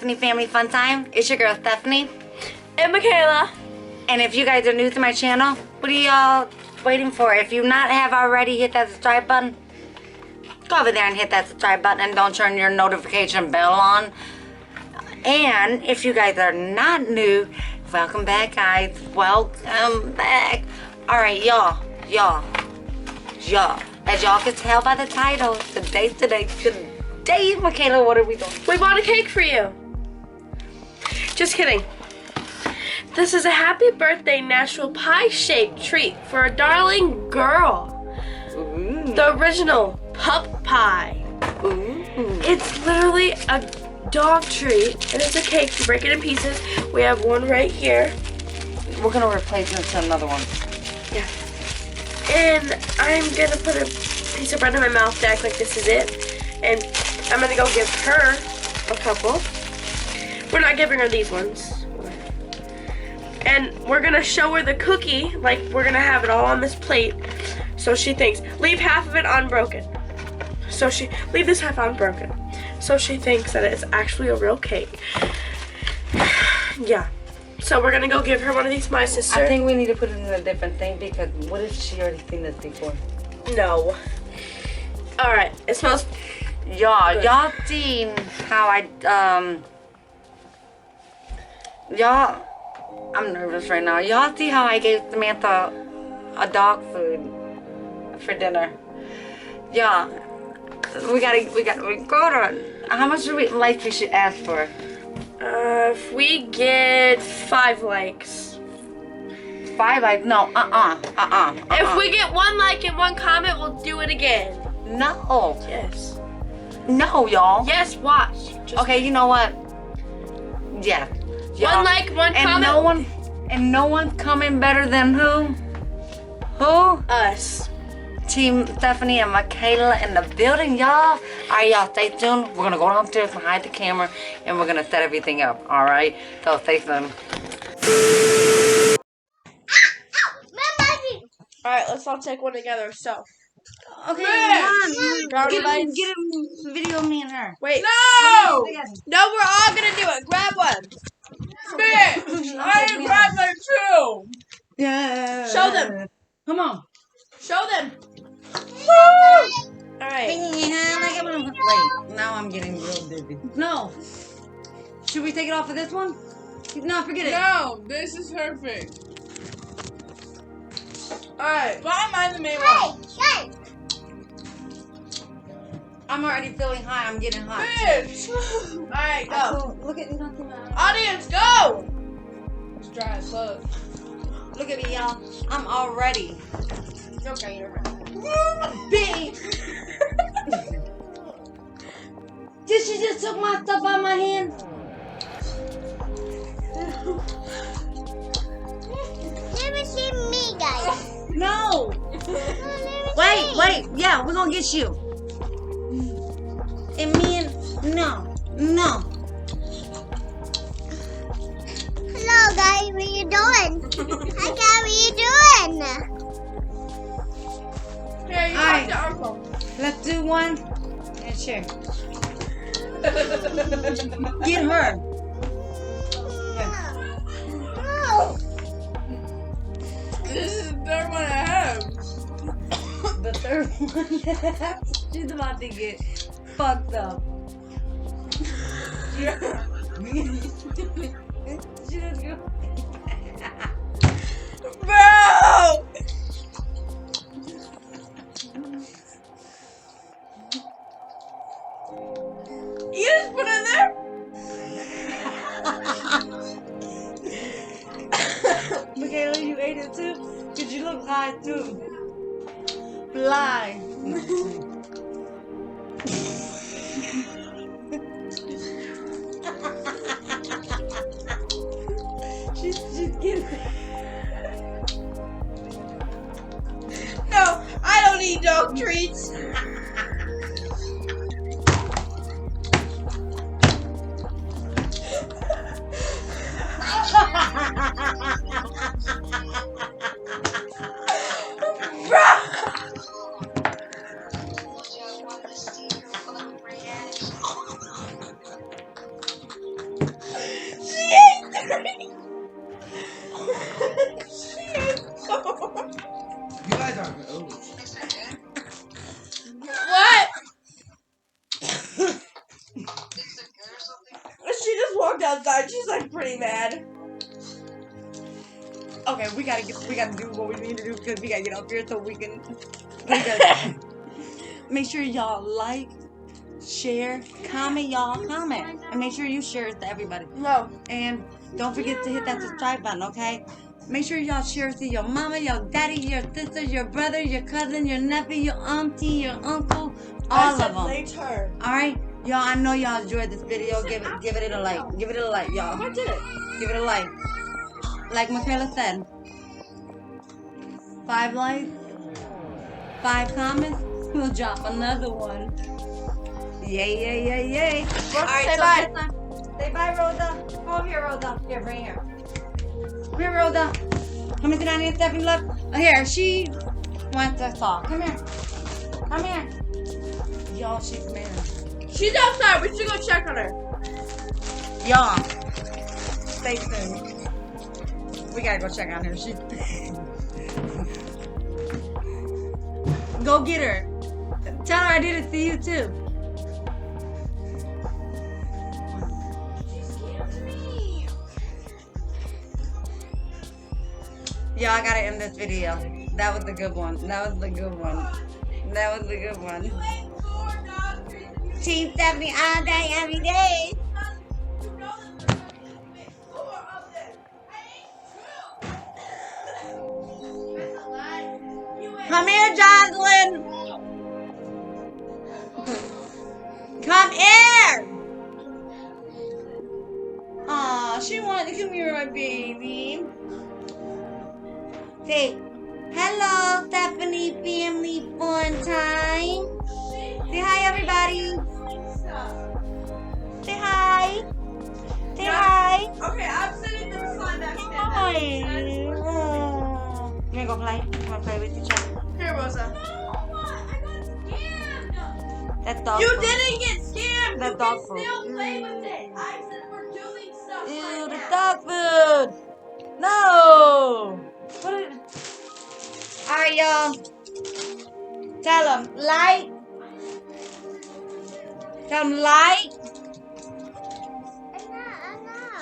Stephanie Family Fun Time. It's your girl Stephanie. And Michaela. And if you guys are new to my channel, what are y'all waiting for? If you not have already hit that subscribe button, go over there and hit that subscribe button and don't turn your notification bell on. And if you guys are not new, welcome back, guys. Welcome back. Alright, y'all. As y'all can tell by the title, today, Michaela, what are we doing? We bought a cake for you. Just kidding. This is a happy birthday Nashville pie shaped treat for a darling girl. Ooh. The original pup pie. Ooh. It's literally a dog treat, and it's a cake. You break it in pieces. We have one right here. We're gonna replace it to another one. Yeah. And I'm gonna put a piece of bread in my mouth to act like this is it. And I'm gonna go give her a couple. We're not giving her these ones. And we're gonna show her the cookie, like we're gonna have it all on this plate. So she thinks, leave half of it unbroken. So leave this half unbroken. So she thinks that it's actually a real cake. Yeah. So we're gonna go give her one of these, my sister. I think we need to put it in a different thing because what if she already seen this before? No. Alright, it smells. Y'all seen how I'm nervous right now. Y'all see how I gave Samantha a dog food for dinner? Yeah. We go to, how much do we should ask for? If we get 5 likes. 5 likes? No, If we get 1 like and 1 comment, we'll do it again. No. Yes. No, y'all. Yes, watch. Okay, you know what? Yeah. 1 like, 1 comment. And no one's coming better than who? Who? Us. Team Stephanie and Michaela in the building, y'all. Alright, y'all, stay tuned. We're gonna go downstairs and hide the camera and we're gonna set everything up. Alright? So stay tuned. Alright, let's all take one together. So. Okay, Man. come on. Get him video me and her. Wait. No! No, we're all gonna do it. Grab one. Bitch! I didn't grab my too! Yeah. Show them. Come on. Show them. Alright. Wait, now I'm getting real dizzy. No. Should we take it off of this one? No, forget it. No, this is perfect. Alright, why am I the main one? I'm already feeling high. I'm getting hot. Bitch! Alright, go. Look at nothing. Audience, go! It's dry as fuck. Look at me, y'all. I'm all ready. Okay, you're right. Bitch! Did she just took my stuff out of my hand? Never see me, guys. No! Wait. Yeah, we're gonna get you. And me and... No. Hello, guys. What you doing? Hi, guys. What you doing? Here, you Alright. talk to Uncle. Let's do one. And share. Get her. No. This is the third one I have. The third one. She's about to get fucked up. Bro! You just put it there? Michaela, you ate it too? Cause you look high too. Fly. She's getting. No, I don't eat dog treats. pretty mad. Okay, we gotta do what we need to do because we gotta get up here so we can. Make sure y'all like, share, comment, y'all comment, and make sure you share it to everybody. No. And don't forget to hit that subscribe button, okay? Make sure y'all share it to your mama, your daddy, your sister, your brother, your cousin, your nephew, your auntie, your uncle, all of them. Later. All right, y'all. I know y'all enjoyed this video. Give it a like. Give it a like, y'all. I did it. Give it a like. Like Michaela said, 5 likes, 5 comments. We'll drop another one. Yay. All right, say so bye. next time, say bye, Rosa. Come over here, Rosa. Here, bring here. Come here, Rosa. Come and sit down here, Stephanie. Look. Here, she wants to talk. Come here. Come here. Y'all, she's mad. She's outside. We should go check on her. Y'all, stay tuned. We gotta go check on her. She. Go get her. Tell her I did it to you too. Y'all, I gotta end this video. That was the good one. Team Stephanie all day, every day. Come here, Joslyn. Come here. Aw, she wanted to come here, my baby. Say, hello, Stephanie family fun time. Say hi, everybody. Say hi. Say hi. Okay, I'm sending them slime back. Hi. You wanna go play? You wanna play with each other? Here, Rosa. That's dog You food. didn't get scammed. That's You dog can food. still play with it. I said we're doing stuff Ew, right the now. dog food. No. Put it. All right, y'all. Tell them like. Tell them like,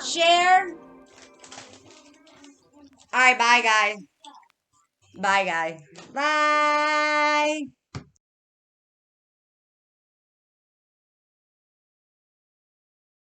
share. All right, bye, guys. Bye, guys. Bye.